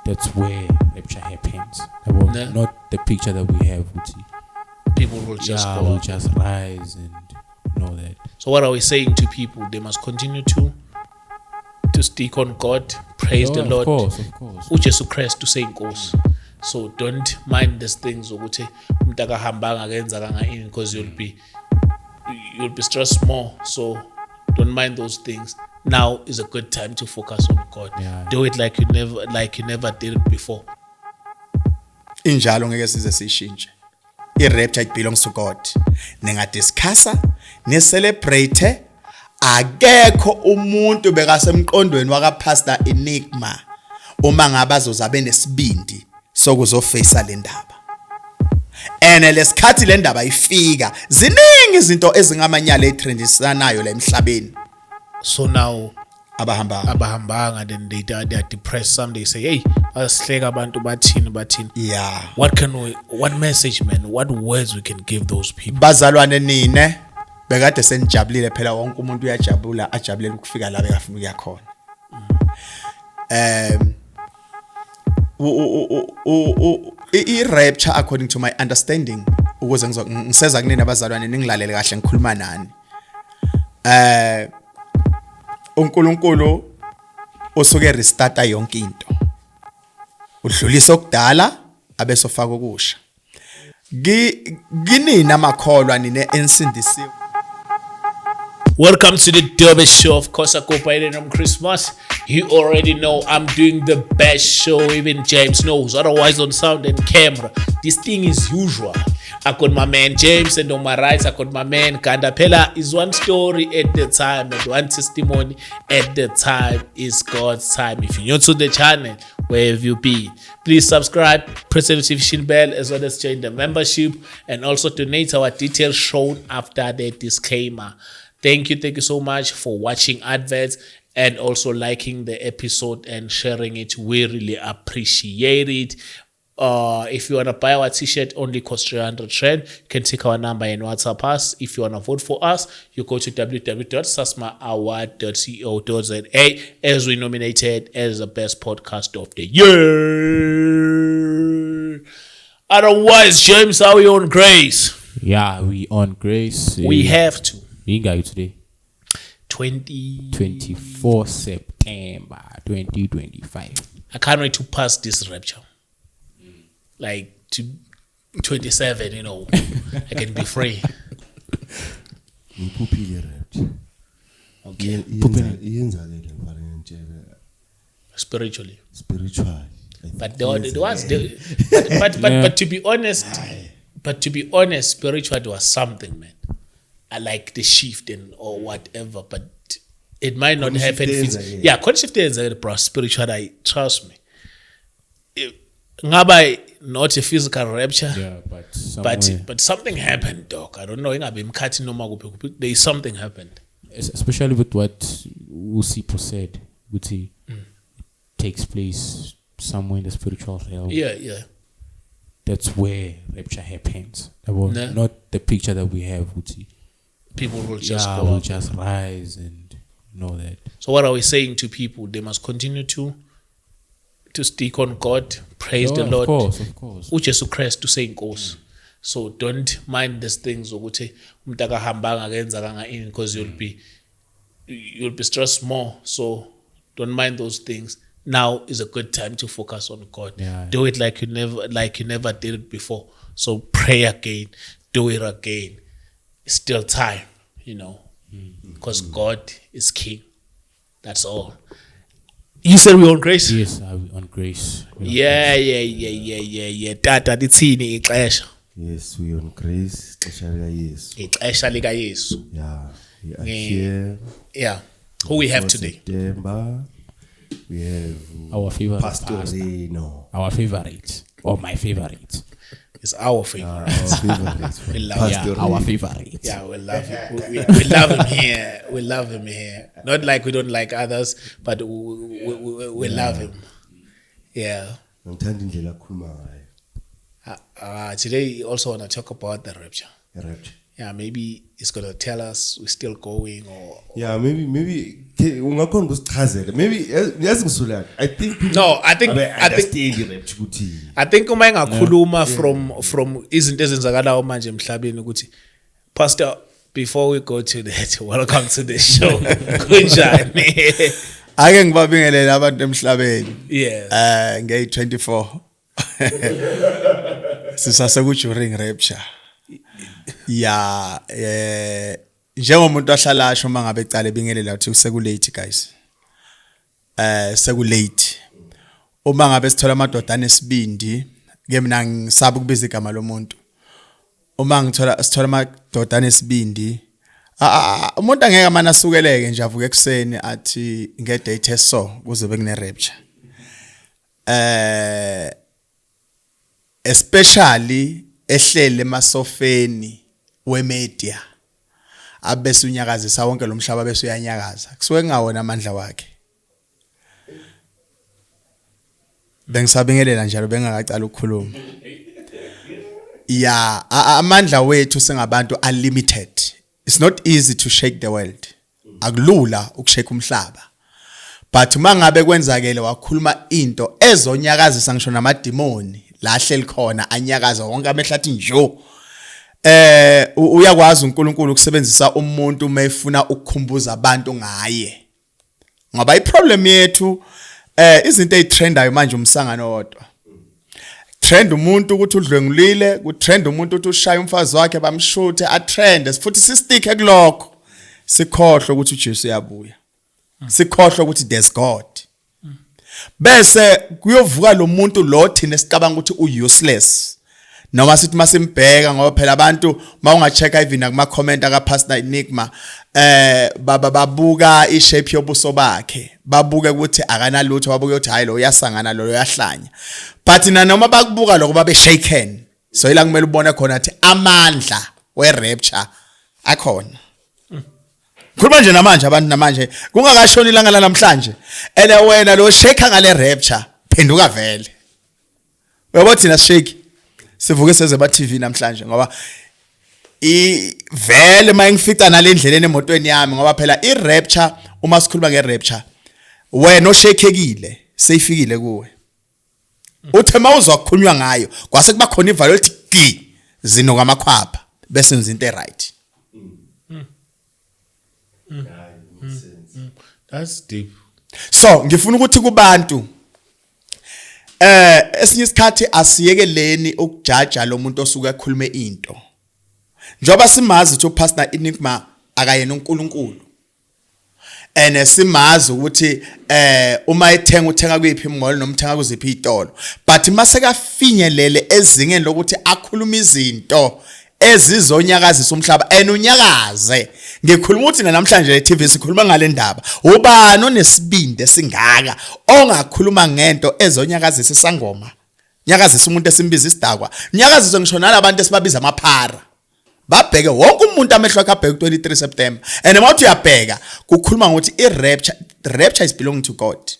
That's where rapture happens. Not the picture that we have. People will just go will up. just rise and know that. So what are we saying to people? They must continue to stick on God, praise the Lord. Of course. uJesu Christ useyiNkosi. So don't mind these things ukuthi umuntu akahambanga akenza kanga ini, because you'll be stressed more. So don't mind those things. Now is a good time to focus on God. Yeah. Do it like you never did it before. Injalo ngeke size sishintshe. I-rapture it belongs to God. Ningadiscussa, ni-celebrate. Akekho umuntu bekasemqondweni wakaPastor Enigma uma ngabe azozabe nesibindi sokuzofacea le ndaba. Lesikhathi le ndaba ifika, ziningi izinto ezingamanyala etrendisanayo la emhlabeni. So now abahambanga then they are depressed. Some they say, hey, asihleka abantu bathini. Yeah. What message, man? What words we can give those people? Bazalwane nine bekade senijabulile phela, wonke umuntu uyajabula, ajabulela ukufika la bekafuna ukuya khona. I-rapture according to my understanding, ukuze ngiseza kunina abazalwane ningilalele kahle ngikhuluma nani. uNkulunkulu usuke restarta yonke into. Udlulisa okudala abesofaka okusha. Ginina makholwa nine ensindisiwe. Welcome to the Durban Show. Of course, I go by the name Christmas. You already know I'm doing the best show. Even James knows. Otherwise, on sound and camera, this thing is usual. I got my man James, and on my right, I got my man Kandapela. Is one story at the time, and one testimony at the time is God's time. If you're new to the channel, where have you been? Please subscribe, press the notification bell, as well as join the membership, and also donate our details shown after the disclaimer. Thank you so much for watching adverts and also liking the episode and sharing it. We really appreciate it. If you want to buy our t-shirt, only cost 300 Rand. You can take our number and WhatsApp us. If you want to vote for us, you go to www.sasmaaward.co.za as we nominated as the best podcast of the year. Otherwise, James, how are we on grace? Yeah, we on grace. We have to. We got you today. 24 September 2025. I can't wait to pass this rapture. Like to 27, you know, I can be free. Okay. Spiritually. But to be honest, spiritual was something, man. I like the shift and or whatever, but it might not happen. Yeah, conscious bro. Spiritual, trust me. Not a physical rapture, yeah, but something happened, dog. I don't know. There is something happened, especially with what Usipo said. It takes place somewhere in the spiritual realm. Yeah. That's where rapture happens. Not the picture that we have. People will just just rise and know that. So what are we saying to people? They must continue to stick on God, praise the Lord. Of course. uJesu Christ useyiNkosi. So don't mind these things ukuthi umuntu akahambanga akenza kanga ini, because you'll be stressed more. So don't mind those things. Now is a good time to focus on God. Yeah. Do it like you never did it before. So pray again, do it again. It's still time, you know, because God is King. That's all. You said we're on grace? Yes, on grace. Yeah. Tata lithini ixesha? Yes, we on grace. Ixesha lika Yesu. Yeah, we are here. Yeah. Who we have today? September. We have our favorite Pastor Reno. Our favorite, or my favorite. It's our favorite. Our favorite. We love our favorite. Yeah, we love him. We love him here. We love him here. Not like we don't like others, but we love him. Yeah. Today, also want to talk about the rapture. Rapture. yeah, maybe it's gonna tell us we're still going or Yeah, maybe ungakhona ukusichazela. Maybe yazi ngisulana. I think people no, I think understand rap ukuthi. I think uma engakhuluma from izinto ezenzakalayo manje emhlabeni ukuthi Pastor, before we go to that, welcome to the show. Kunjani? ake ngibabingelele abantu emhlabeni Yes. ngey 24 sisase ku during rapture ya njengomuntu ohlala asho mangabe ecala bingelela uthi seku late guys seku late uma ngabe sithola amadodana esibindi ke mina ngisaba ukubiza igama lomuntu uma sithola amadodana esibindi umuntu angeke amana asukeleke nje avuke ekseni athi ngedate so kuzobe kune rapture especially ehlele emasofeni wemedia abese unyakazisa wonke lo mhlaba bese uyanyakaza kusuke ngawona amandla wakhe bengisabingelela njalo bengakacala ukukhuluma ya amandla wethu singabantu unlimited. It's not easy to shake the world. Akulula ukushake umhlaba. But mangabe kwenzakele wakhuluma into ezonyakazisa ngisho namademoni lahle likhona anyakaza wonke amehlathi njo. Uyakwazi uNkulunkulu ukusebenzisa umuntu uma efuna ukukhumbuza abantu ngaye. Ngoba iproblem yethu izinto ezitrendayo manje umsangano wodwa. Trend umuntu ukuthi udlwengulile, kutrend umuntu ukuthi ushaya umfazi wakhe bamshuthe, atrend futhi sistick kulokho. Sikhohlwe ukuthi uJesu uyabuya. Sikhohlwe ukuthi there's God. Bese kuyovuka lo muntu lo thina sicabanga ukuthi useless. Noma sithi masimbheka ngoba phela abantu mawungachecka even kuma comment aka Pastor Enigma babuka ishape yobuso bakhe, babuke ukuthi akanalutho, babuke ukuthi hayi lo uyasangana lo uyahlanya. But noma bakubuka lokho babe shaken. So ila kumele ubone khona ukuthi amandla we rapture akhona. Khuluma nje namanje abantu namanje kungakashoni ilanga namhlanje ele wena lo shake ngale rapture phenduka vele. Uyabo thina shake sivuke seze ba TV namhlanje ngoba vele mayingifica nalendleleni emotweni yami ngoba phela I rapture uma sikhuluma nge rapture wena oshekekile seyifikile kuwe. Uthe mawuzwa kukhulunywa ngayo kwase kuba khona ivalo lithi gi zinuka amakhwapha bese enza into right. That's deep. So ngifuna ukuthi kubantu esinye isikhathi asiyekeleni ukujaja lo muntu osuka ekhulume into. Njoba simazi ukuthi uPastor Enigma akayena uNkulunkulu. Simazi ukuthi uma uthenga kuyiphi imall noma uthenga kuziphi itolo. But mase kafinyelele ezingeni lokuthi akhuluma izinto ezizonyakazisa umhlaba unyakaze. Ngikhuluma ukuthi namhlanje le TV sikhuluma ngale ndaba. Ubani onesibindi esingaka ongakhuluma ngento ezonyakazisa isangoma. Nyakazisa umuntu esimbiza isidakwa. Nyakazisa ngisho nalabantu esibabiza amaphara. Babheke wonke umuntu amehlo akhe abheke 23 September. Mawuthi uyabheka kukhuluma ngokuthi rapture is belonging to God.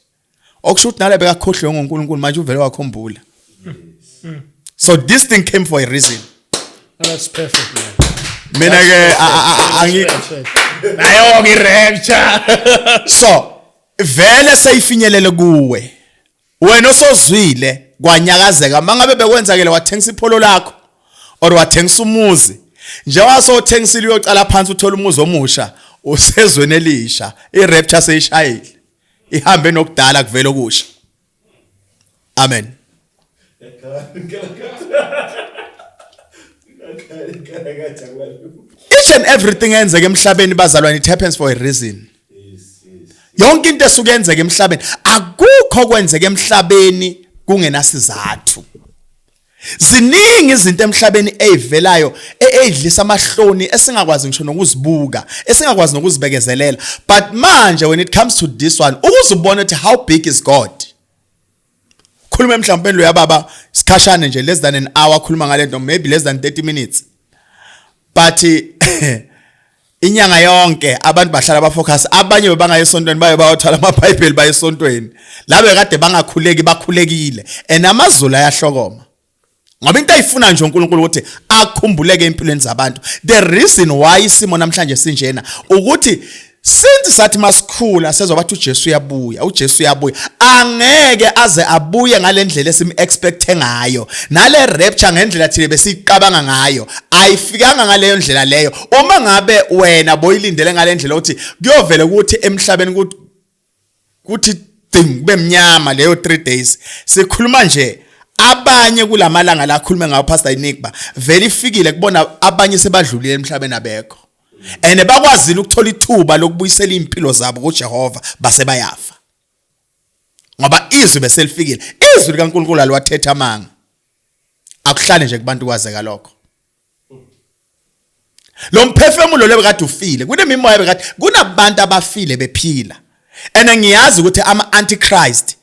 Okusho ukuthi nalebe kakhohlwe ngoNkulunkulu manje uvele wakhombula. So this thing came for a reason. That's perfect, man. Mina ke Nayo rapture. So vele seyifinyelele kuwe. Wena osozwile kwanyakazeka mangabe bekwenzakele wathengisa ipholo lakho or wathengisa umuzi. Njengoba sothengisile uyocala phansi uthola umuzi omusha usezweni elisha irapture seyishayile ihambe nokudala kuvela okusha. Amen. Each and everything enzeke emhlabeni bazalwane it happens for a reason. Yonke into esuke yenzeke emhlabeni akukho kwenzeke emhlabeni kungenasizathu. Ziningi izinto emhlabeni ezivelayo ezidlisa amahloni esingakwazi ngisho nokuzibuka esingakwazi nokuzibekezelela. But manje when it comes to this one ukuzibona ukuthi how big is God. Khuluma mhlawumbe lo yababa sikhashane nje less than an hour khuluma ngale nto maybe less than 30 minutes. But inyanga yonke abantu bahlala bafocus abanye bebanga esontweni baye bayothala amaBhayibheli baye esontweni labe kade bangakhuleki bakhulekile amazulu ayahlokoma Ngoba into ayifuna nje uNkulunkulu ukuthi akukhumbuleke empilweni zabantu. The reason why isimo namhlanje sinjena ukuthi since sathi masikhula sezobathi uJesu uyabuya angeke aze abuye ngalendlela esim-expecte ngayo nale rapture ngendlela thile besiqabanga ngayo ayifikanga ngaleyo ndlela leyo. Uma ngabe wena boyilindele ngalendlela ukuthi kuyovela ukuthi emhlabeni kuthi kube mnyama leyo 3 days sikhuluma nje abanye kulamalanga la khulume ngawo Pastor Inikba vele ifikile kubona abanye sebadlulile emhlabeni abekho and bakwazile ukuthola ithuba lokubuyisela impilo zabo kuJehova base bayafa ngoba izwi beselifikile. Izwi likaNkulunkulu alwathetha amanga akuhlale nje kubantu kwazeka lokho. Lo mphefemulo lebekade ufile kunemimoya bekade kunabantu abafile bephila and ngiyazi ukuthi ama antichrist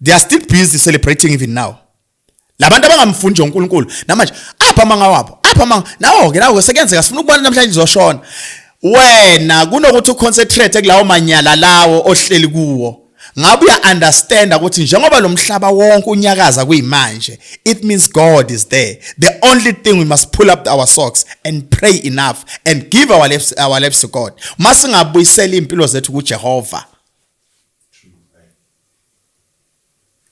they are still busy celebrating even now. Labantu abangamfundi uNkulunkulu namanje apha manga wabo nawo ke sekenzeka sifuna ukubona namhlanje izoshona wena kunokuthi uconcentrate kulawo manyala lawo ohleli kuwo. Ngabe uya understand ukuthi njengoba lo mhlaba wonke unyakaza kuyimanje it means God is there. The only thing we must pull up our socks and pray enough and give our lives to God. Masingabuyisela impilo zethu kuJehova.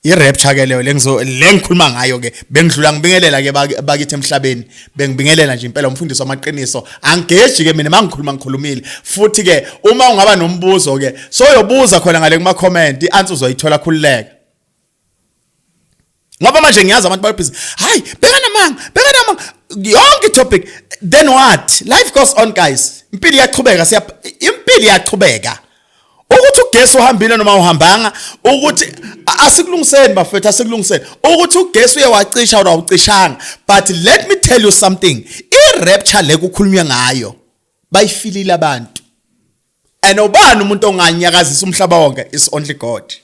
I-rapture ke leyo lengikhuluma ngayo ke bengidlula ngibingelela ke bakithi emhlabeni bengibingelela nje impela umfundisi wamaqiniso angeji ke mina mangikhulumile futhi ke uma ungaba nombuzo ke soyobuza khona ngale kuma comment ianswer uzoyithola khululeka ngoba manje ngiyazi abantu babhizi hayi bekana manga yonke topic then what life goes on guys impilo iyaqhubeka ukuthi ugesi uhambile noma uhambanga ukuthi asikulungiseni bafethu asikulungiseni ukuthi ugesi uyawacisha or awucishanga. But let me tell you something, i-rapture le kukhulunywa ngayo bayifilile abantu and ubani umuntu onganyakazisa umhlaba wonke is only God.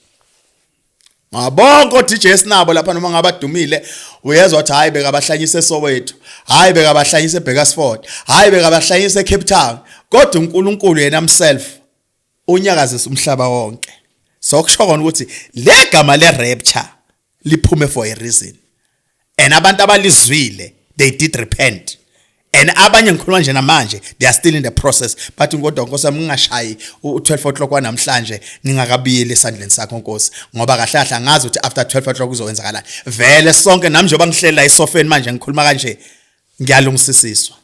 Ngabonke uDJ nabo lapha noma ngabadumile uyezwa ukuthi hayi beka bahlanyise eSoweto, hayi beka bahlanyise eBekersford, hayi beka bahlanyise eCape Town, kodwa uNkulunkulu yena himself unyakazisa umhlaba wonke. So kusho kona ukuthi legama le rapture liphume for a reason and abantu abalizwile they did repent and abanye ngikhuluma nje namanje they are still in the process. But ngodwa Nkosi ngingashayi u12 o'clock namhlanje ngingakabiyela esandleni sakho Nkosi ngoba kahle kahle ngazi ukuthi after 12 o'clock kuzowenzakalani. Vele sonke nami njengoba ngihlela esofeni manje ngikhuluma kanje ngiyalungisiswa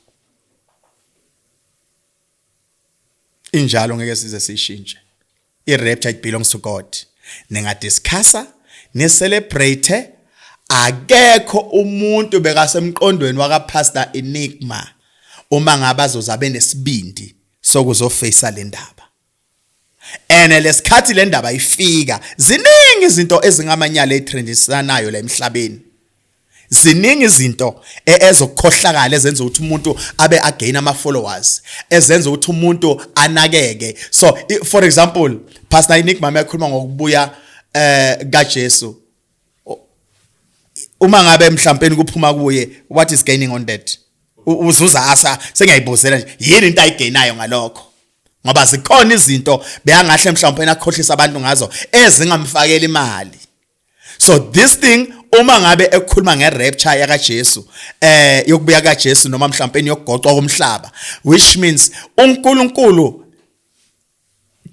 injalo ngeke size sishintshe. I-rapture it belongs to God. Ningadiscussa, ni-celebrate. Akekho umuntu bekasemqondweni waka Pastor Enigma uma ngabe azozabe nesibindi sokuzofacea le ndaba. And lesikhathi le ndaba ifika, ziningi izinto ezingamanyala etrendisanayo la emhlabeni. Ziningi izinto ezokukhohlakala ezenza ukuthi umuntu abe again ama followers, ezenza ukuthi umuntu anakeke. So for example, Pastor Enigma mayekhuluma ngokubuya kaJesu. Uma ngabe mhlawumbe kuphuma kuye, what is gaining on that? Uzuza asa sengiyayibuzela nje yini into ayigainayo ngalokho. Ngoba zikhona izinto beyangahle mhlawumbe nakhohlisa abantu ngazo ezingamfakela imali. So this thing uma ngabe ekhuluma ngerapture yaka Jesu yokubuya kaJesu noma mhlawumbe yokugoqwa komhlaba, which means uNkulunkulu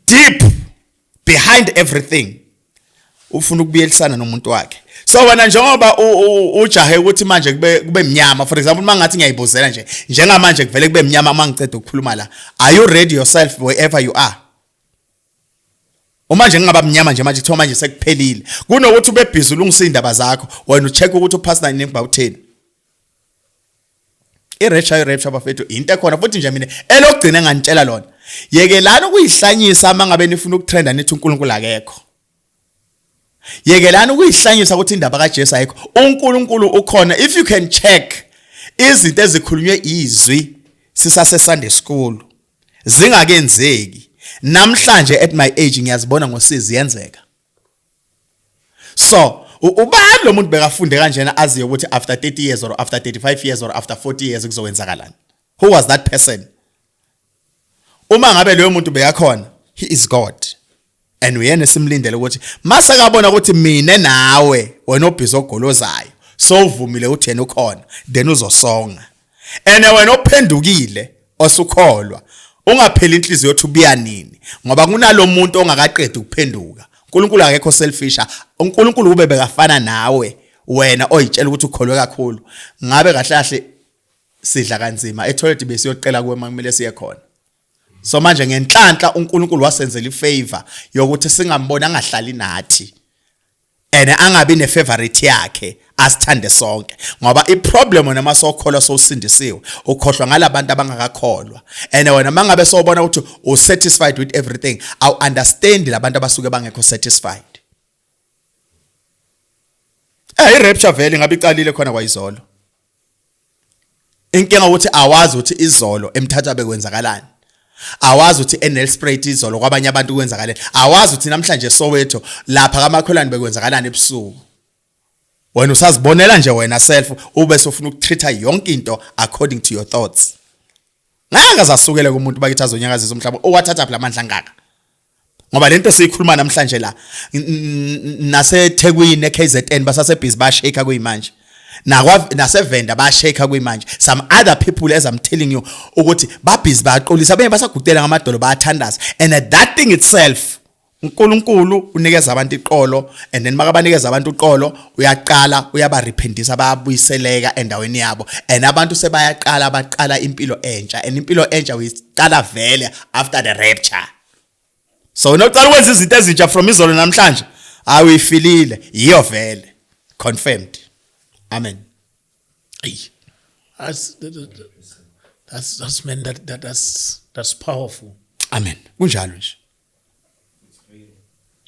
deep behind everything ufuna ukubuyelisana nomuntu wakhe. So wena njengoba ujahe ukuthi manje kube mnyama, for example mangathi ngiyayibuzela nje njengamanje kuvele kube mnyama mangiceda ukukhuluma la, are you ready yourself wherever you are? Uma nje ngingaba mnyama nje manje kuthiwa manje sekuphelile kunokuthi ube busy ulungisa indaba zakho wena ucheck ukuthi uPastor Enigma utheni. I-rapture bafethu into ekhona futhi nje mina elokugcina ngantshela lona, yekelana ukuyihlanyisa mangabe nifuna ukutrenda nithi uNkulunkulu akekho. Yekelana ukuyihlanyisa ukuthi indaba kaJesu ayikho, uNkulunkulu ukhona. If you can check izinto ezikhulunywe izwi sisase Sunday school zingakenzeki namhlanje at my age ngiyazibona ngosizi yenzeka. So ubani lo muntu bekafunde kanjena aziyo ukuthi after 30 years or after 35 years or after 40 years kuzowenzakalani? Who was that person? Uma ngabe loyo muntu bekakhona, he is God. And uyena simlindele ukuthi masakabona ukuthi mina nawe wena obhizi ogolozayo sowuvumile uthi yena ukhona then uzosonga ene wena ophendukile osukholwa ungapheli inhliziyo yothi ubiya nini ngoba kunalomuntu ongakaqedi ukuphenduka uNkulunkulu akekho selfisha uNkulunkulu ube bekafana nawe wena oyitshela ukuthi ukholwe kakhulu ngabe kahle kahle sidla kanzima etoilet besiyocela kuwe makumele siye khona so manje ngenhlanhla uNkulunkulu wasenzela ifavor yokuthi singambona angahlali nathi ene angabi nefavorite yakhe asithande sonke ngoba iproblem wena masokholwa sowusindisiwe ukhohlwa ngalabantu abangakakholwa ene wena mangabe sobona ukuthi usatisfied with everything awu understand labantu abasuke bangekho satisfied irapture vele ngabe icalile khona kwayizolo inkinga ukuthi awazi ukuthi izolo emthatha bekwenzakalani awazi ukuthi eNelspruit izolo kwabanye abantu kwenzakaleni awazi ukuthi namhlanje Soweto lapha kamakholwane bekwenzakalani ebusuku wena usazibonela nje wena self ube sofuna ukutreata yonke into according to your thoughts ngeke zasukele kumuntu bakithi azonyakazisa umhlaba owathatha phela amandla ngaka ngoba lento siyikhuluma namhlanje la naseThekwini eKZN basase busy bashake kuyimanje nasevenda bashake kuyimanje some other people as I'm telling you ukuthi ba busy baqolisa abanye basagudela ngamadolo bayathandaza and that thing itself uNkulunkulu unikeza abantu iqolo and then makabanikeza abantu iqolo uyaqala uyabarepentisa bayabuyiseleka endaweni yabo and abantu sebayaqala baqala impilo entsha and impilo entsha uyiqala vele after the rapture so unoqala ukwenza izinto ezintsha from izolo namhlanje awuyifilile yiyo vele confirmed amen that's man that's powerful amen kunjalo nje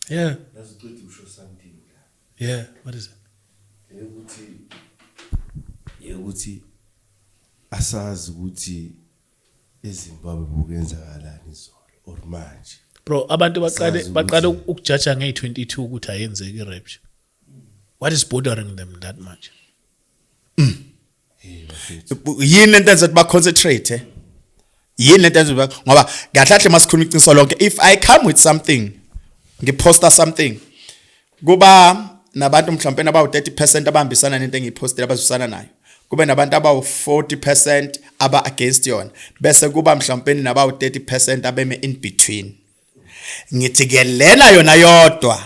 yeah That's good to show something. yeah what is it ukuthi asazi ukuthi eZimbabwe bukenzakalani izolo or manje. bro abantu Sazi baqale ukuthi- ukujudge nge22 ukuthi ayenzeki irapture what is bothering them that much yini lento enza ba concentrate yini lento enza ngoba kahle masikhuluma iqiniso lonke if I come with something ngiposta something kuba nabantu mhlawumbe abawu 30% abahambisana nento engiyipostile abazusana nayo kube nabantu abawu 40% aba against yona bese kuba mhlawumbe nabawu 30% abeme in between ngithi ke lena yona yodwa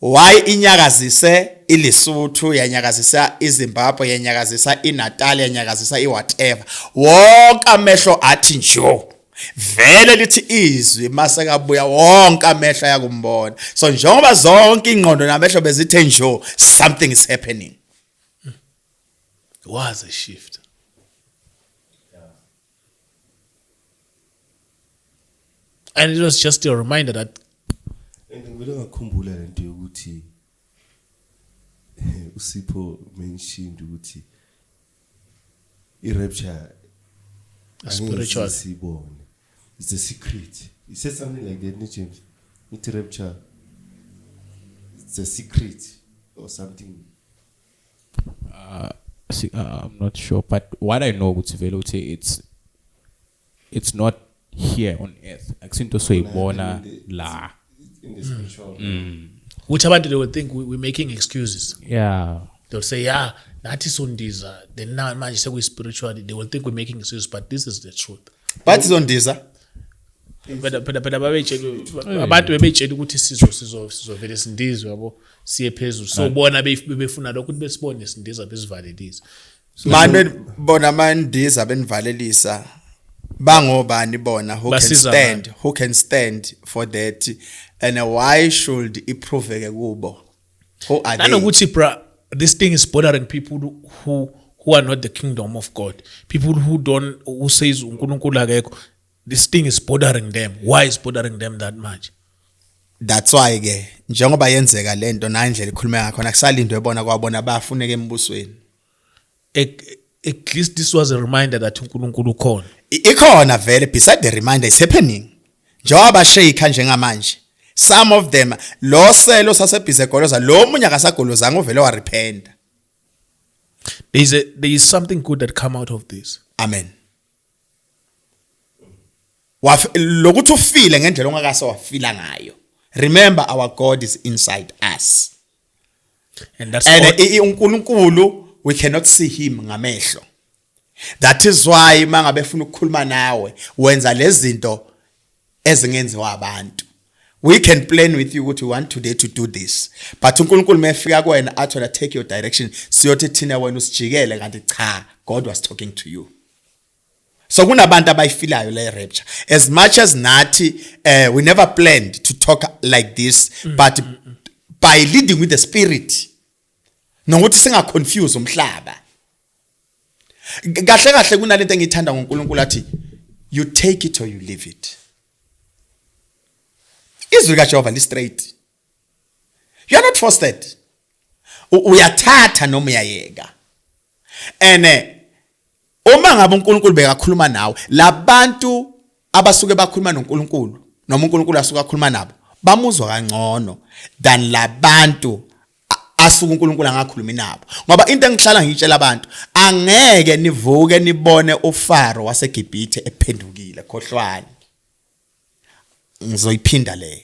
why inyakazise iLesotho yanyakazisa iZimbabwe yanyakazisa iNatal yanyakazisa iwhatever wonke amehlo athi njo vele lithi izwi masekabuya wonke amehlo yakumbona so njengoba zonke ingqondo namehlo bezithe njo something is happening was a shift and it was just a reminder that And ngivele ngakhumbula lento yokuthi uSipho mentioned ukuthi irapture spiritual sibone it's a secret. He said something like that, James. It's rapture. It's a secret or something. I'm not sure, but what I know ukuthi vele uthi it's not here on earth akusinto soyibona la In the spiritual. which abantu they would think we're making excuses yeah they'll say yeah nathi sondiza then now manje sekuyi-spirituality they will think we're making excuses but this is the truth but izondiza phela abantu bebeyitshela ukuthi sizovele sindizwe yabo siye phezulu so bona befuna lokho ukuthi besibone sindiza besivalelise manje bona mandiza benivalelisa bangobani bona Basiza who can stand for that and why should iproveke kubo who are they nanokuthi bra this thing is bothering people who are not the kingdom of God people who says uNkulunkulu akekho this thing is bothering them why is bothering them that much that's why ke njengoba yenzeka lento na indlela ikhuluma ngakhona kusalindwe ebona kwabona bafuneka embusweni at least this was a reminder that uNkulunkulu ukhona ikhona vele beside the reminder is happening njengoba sheikha njengamanje some of them lo selo sasebhisegoloza lo munye akasagolozanga uvele wa repent there is something good that come out of this amen lokuthi ufile ngendlela ongakase wafila ngayo remember our God is inside us and that's and all, uNkulunkulu we cannot see him ngamehlo. That is why mangabe ufuna ukukhuluma nawe wenza lezi zinto ezingenziwa abantu. We can plan with you ukuthi we want today to do this, but uNkulunkulu mefika kuwena athi take your direction siyothi thina wena usijikele kanti cha, God was talking to you. So kunabantu abayifilayo le rapture, as much as nathi we never planned to talk like this, but by leading with the spirit nokuthi singa confuse umhlaba. Kahle kahle kunalento engithanda ngoNkulunkulu athi you take it or you leave it. Izwi kaJehova li straight. You are not forced. Uyathatha noma uyayeka. Uma ngabe uNkulunkulu bekakhuluma nawe, labantu abasuke bakhuluma noNkulunkulu noma uNkulunkulu asuka akhuluma nabo, bamuzwa kangcono than labantu asuka uNkulunkulu angakhulumi nabo. Ngoba into engihlala ngitshela abantu, angeke nivuke nibone uFaro waseGibhithe ephendukile khohlwane. Ngizoyiphinda leyo.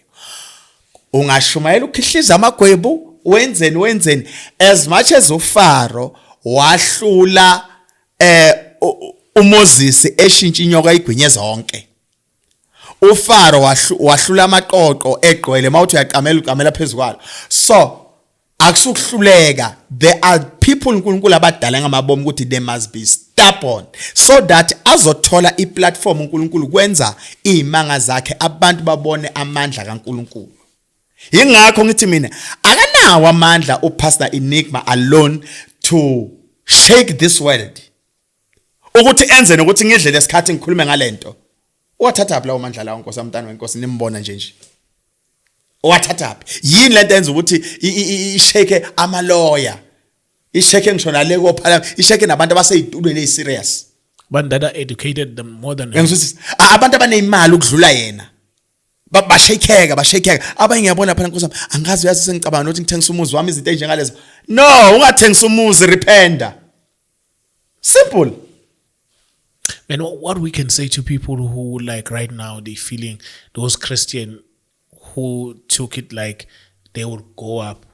Ungashumayela ukhihliza amagwebu, wenzeni as much as uFaro wahlula uMoses eshintsha inyoka igwinye zonke. uFaro wahlula amaqoqo egqwele mawuthi uyaqamela phezukwalo. So akusukuhluleka, there are people uNkulunkulu abadala ngamabomu ukuthi they must be stubborn so that azothola iplatform uNkulunkulu kwenza izimanga zakhe abantu babone amandla kaNkulunkulu. Yingakho ngithi mina akanawo amandla uPastor Enigma alone to shake this world. Ukuthi enze nokuthi ngidle lesikhathi ngikhulume ngalento. Wathatha phi lawo mandla lawo Nkosi yamntana wenkosi nimbona nje. Wathatha phi? Yini lento enza ukuthi ishake amaloya. Ishake ngisho nale kophala, ishake nabantu abaseyitulweni eziserious. But that are educated them more than Ngizwisa abantu abanezimali ukudlula yena. Bashakeka abanye ngiyabona phela Nkosi angazi uyazi sengicabanga ukuthi ngithengisa umuzi wami izinto enjengalezo. No, ungathengisa umuzi, rependa. Simple. And what we can say to people who like right now they feeling those Christian who took it like they would go up,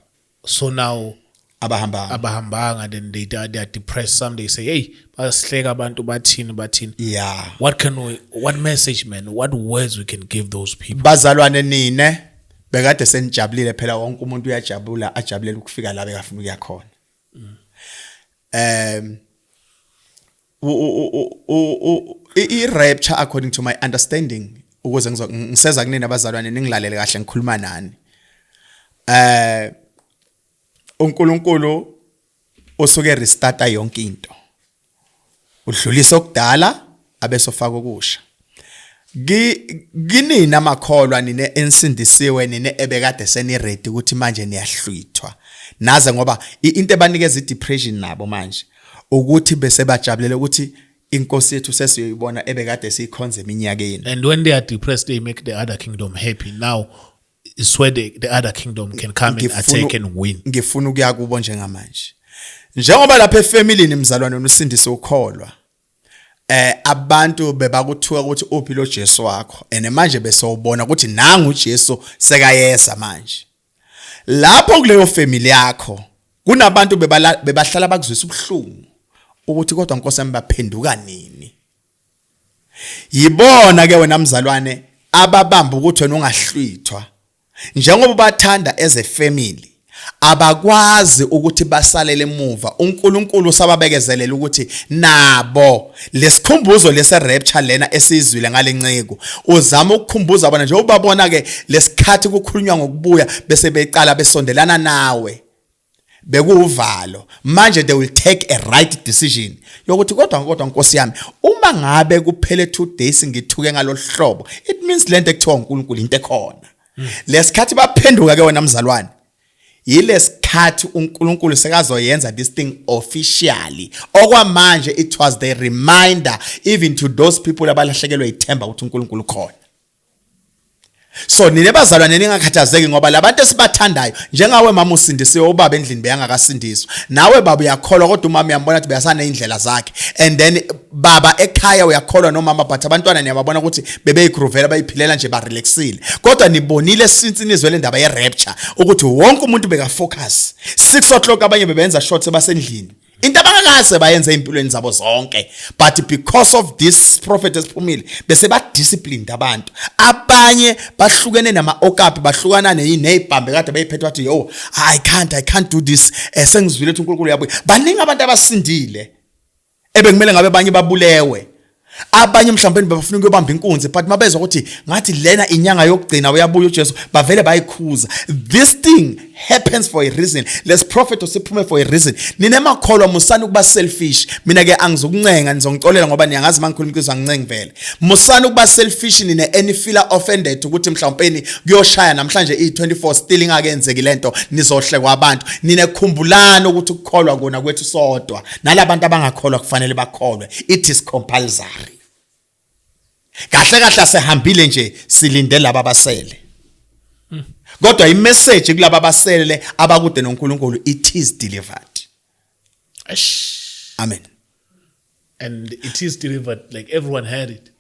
so now abahambanga, then they are depressed. Some they say, hey, basihleka abantu bathini. Yeah. What message, man? What words we can give those people? Bazalwane nine bekade senijabulile phela wonke umuntu uyajabula ajabulela ukufika la bekafuna ukuya khona. I-rapture according to my understanding, ukuze ngiseza kunina abazalwane ningilalele kahle ngikhuluma nani. uNkulunkulu usuke restarta yonke into. Udlulisa okudala abesofaka okusha. Ginina amakholwa nine ensindisiwe nine ebekade seni ready ukuthi manje niyahlwithwa. Naze ngoba into ebanikeza i-depression nabo manje ukuthi bese bajabulele ukuthi inkosi yethu sesiyoyibona ebekade sikhonze eminyakeni. And when they are depressed, they make the other kingdom happy. Now it's where the other kingdom can come and attack and win. Ngifuna ukuya kubo njengamanje. Njengoba lapha efamily mzalwane uNosindise ukholwa. Abantu bebakuthuka ukuthi uphi lo Jesu wakho. And manje besawubona ukuthi nangu uJesu sekayeza manje. Lapho kuleyo family yakho kunabantu bebahlala bakuzwisa ubuhlungu ukuthi kodwa Nkosi yami baphenduka nini. Yibona ke wena mzalwane ababamba ukuthi wena ungahlwithwa. Njengoba bathanda as a family abakwazi ukuthi basalele emuva. uNkulunkulu sababekezelela ukuthi nabo lesikhumbuzo lese rapture lena esizwile ngalenceko uzama ukukhumbuza bona nje ubabona ke lesikhathi kukhulunywa ngokubuya bese beqala besondelana nawe bekuvalo. Manje they will take a right decision yokuthi kodwa Nkosi yami uma ngabe kuphele 2 days ngithuke ngaloluhlobo, it means lento ekuthiwa uNkulunkulu into ekhona. Lesikhathi baphenduka ke wena mzalwane, yilesikhathi uNkulunkulu sekazoyenza this thing officially. Okwamanje it was the reminder even to those people abalahlekelwe ithemba ukuthi uNkulunkulu khona. So nine bazalwane ningakhathazeki ngoba labantu esibathandayo njengawe mama usindisiwe ubaba endlini beyangakasindiswa. Nawe baba uyakholwa kodwa umama uyambona ukuthi beyasana indlela zakhe. And then baba ekhaya uyakholwa nomama but abantwana niyababona ukuthi bebeyigruvela bayiphilela nje ba relaxile. Kodwa nibonile since nizwele indaba ye rapture ukuthi wonke umuntu beka focus. 6 o'clock abanye bebenza short sebasendlini. into abangakaze bayenze empilweni zabo zonke, but because of this prophet esiphumile bese ba disciplined abantu. Abanye bahlukene nama okapi, bahlukana nezibhambe kade bayiphethe wathi yo I can't do this. Sengizwile ukuthi uNkulunkulu uyabuya. Baningi abantu abasindile ebekumele ngabe abanye babulewe. Abanye mhlawumbe bafuna ukuyobamba inkunzi, but mabezwa ukuthi ngathi lena inyanga yokugcina uyabuya uJesu bavele bayikhuza. This thing happens for a reason. Let's prophet osiphume for a reason. Ninemakholwa musana ukuba selfish. Mina ke angizokuncenga nizongicolela ngoba niyangazi mangikhuluma inkizwa ngincenge vele. Musana ukuba selfish nine any feeler offended ukuthi mhlawumbe kuyoshaya namhlanje i24 still ingakenzeki lento nizohlekwa abantu. Ninekhumbulana ukuthi ukukholwa kona kwethu sodwa. Nalabantu abangakholwa kufanele bakholwe. It is compulsory. Kahle sehambile nje silinde laba abasele. Kodwa imessage kulabo abasele abakude noNkulunkulu it is delivered. Amen. And it is delivered, like everyone heard it.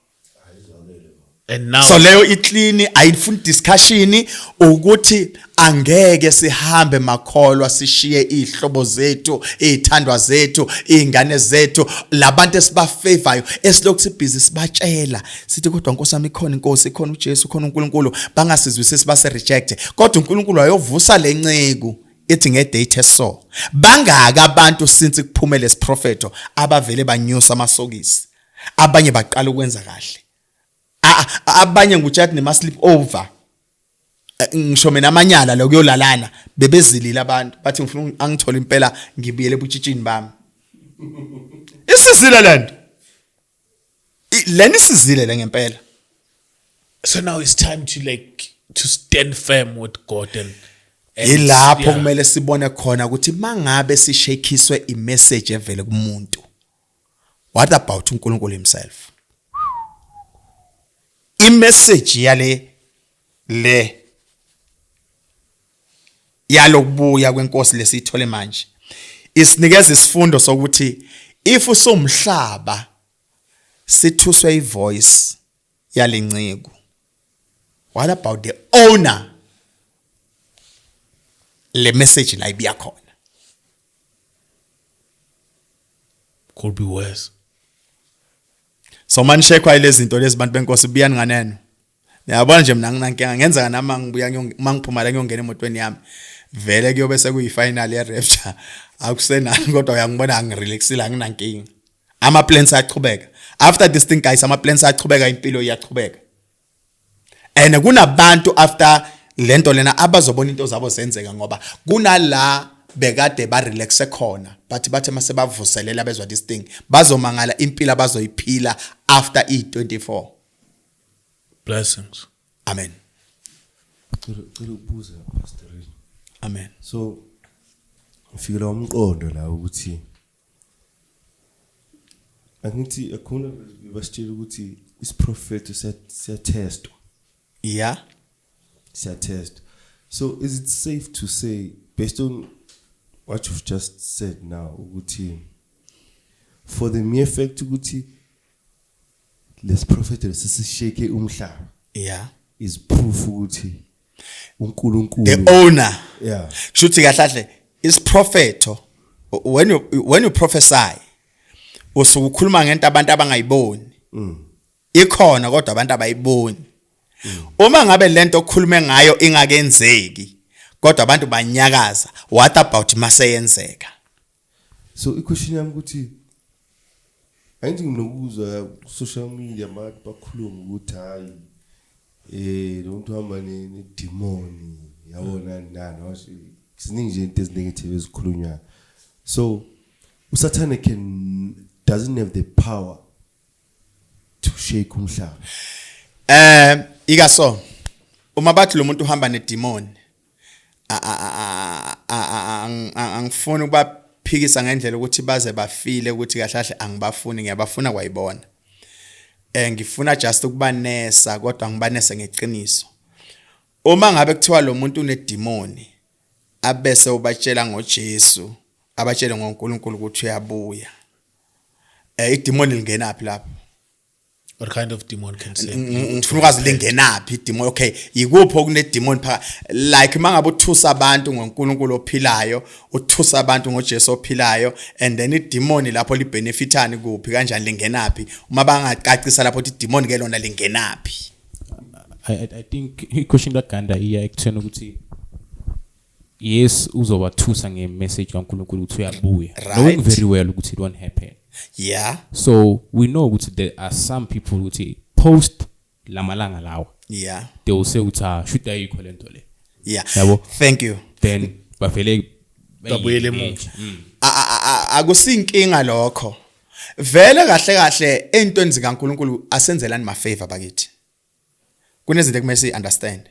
And now so leyo iclean ayifuni discussion ukuthi angeke sihambe makholwa sishiye ihlobo zethu, izithandwa zethu, izingane zethu, labantu esibafavorayo esilokhu sibhizi sibatshela sithi kodwa Nkosi yami ikhona inkosi, ikhona uJesu, ikhona uNkulunkulu, bangasizwise sibase reject. Kodwa uNkulunkulu ayovusa lenceke ethi ngedate so. Bangaka abantu since kuphume lesipropheto abavele banyusa amasokisi. Abanye baqala ukwenza kahle. Abanye ngutshathi nema sleep over. Ngisho mina amanyala la kuyolalana bebezilile abantu bathi ngifuna angithola impela ngibiyele ebutshitshini bami. Isizile lento. Leni sizile le ngempela. So now it's time to stand firm with God and ilapho kumele sibone khona ukuthi mangabe sishekiswe imessage evele kumuntu. What about uNkulunkulu himself? Imessage yalokubuya kwenkosi lesithole manje isinikeza isifundo sokuthi if usomhlaba sithuswe ivoice yalenciko, what about the owner le message la ibiya khona? Could be worse. So man shekwa ile zinto lezi bantu benkosi biyani nganeno. Yabona nje mina nginankinga ngenza nama ngibuya mangiphuma la ngiyongena emotweni yami. Vele kuyobe sekuyi final ye rapture. Akusenani kodwa uyangibona angirelaxile anginankinga. Ama plans ayaqhubeka. After this thing guys, ama plans ayaqhubeka, impilo iyaqhubeka. And kunabantu after lento lena abazobona into zabo zenzeka ngoba kunala bekade ba relaxe khona, but bathe mase bavuselela bezwa this thing bazomangala impilo abazoyiphila after e24. Blessings. Amen. Cela ukubuza Pastor. Amen. So ufikela umqondo la ukuthi angithi akhona basitshela ukuthi isiprophet siyatest. Yeah. Test. So is it safe to say, based on what you've just said now, ukuthi for the mere fact ukuthi les prophet sisisheke umhlaba, Yeah. is proof ukuthi uNkulunkulu The owner. Yeah. Kushuthi kahle is propheto when you prophesy usukukhuluma ngento abantu abangayiboni. Ikhona kodwa abantu abayiboni. Uma ngabe lento okukhulume ngayo ingakenzeki kodwa abantu banyakaza, what about maseyenzeka? So iquestion yami ukuthi angithi nginokuzwa social media abantu bakhuluma ukuthi hayi lo muntu hamba ne demon yabona nani washo siningi nje into ezinegative ezikhulunywa. So uSathane doesn't have the power to shake umhlaba. Ikaso uma bathi lo muntu uhamba nedemon angifuni ukubaphikisa ngendlela ukuthi baze bafile ukuthi kahle angibafuni, ngiyabafuna kwayibona. Ngifuna just ukubanesa kodwa ngibanese ngeqiniso. Uma ngabe kuthiwa lo muntu unedemon abese ubatshela ngoJesu, abatshele ngoNkulunkulu ukuthi uyabuya. Idemon lingena phi lapho? What kind of demon can say? ngifuna ukwazi lingenaphi idemon. Okay, yikuphi okune demon phaka, like mangabe uthusa abantu ngoNkulunkulu ophilayo, uthusa abantu ngoJesu ophilayo, and then idemon lapho libenefitani kuphi kanjani lingenaphi uma bangacacisa lapho ukuthi idemon ke lona lingenaphi. I think i-question kaGanda iya ekutheni ukuthi yes uzobathusa nge-message kaNkulunkulu ukuthi uyabuya, knowing very well ukuthi it won't happen. Yeah. So we know ukuthi there are some people ukuthi post lamalanga lawa, Yeah. they will say ukuthi should ayikho lento le. Yeah. Yabo. Thank you. Then bavele Babuyele emuva. Akusinkinga lokho. Vele kahle entweni zikaNkulunkulu asenzelani ma favor bakithi. Kunezinto ekumele si understand.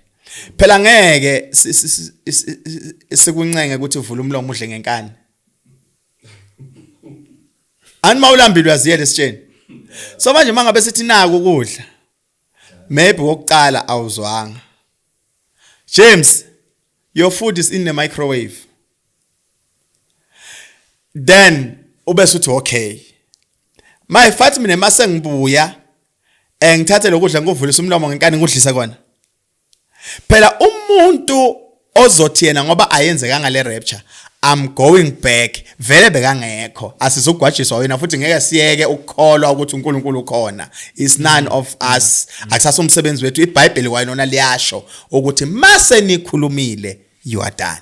Phela ngeke sikuncenge ukuthi uvule umlomo udle ngenkani. Anima ulambile uyaziyela esitsheni. So manje mangabe sithi naku ukudla. Maybe wokuqala awuzwanga. James, your food is in the microwave. Then ubese uthi okay. My fathi mina mase ngibuya ngithathe lokudla ngivulisa umlomo ngenkani ngudlisa kona. Phela umuntu ozothi yena ngoba ayenzekanga le rapture, I'm going back, vele bekangekho, asizogwajiswa wena futhi ngeke siyeke ukukholwa ukuthi uNkulunkulu ukhona. Is none of us. Akusasa umsebenzi wethu. iBhayibheli wayinona liyasho ukuthi mase nikhulumile you are done.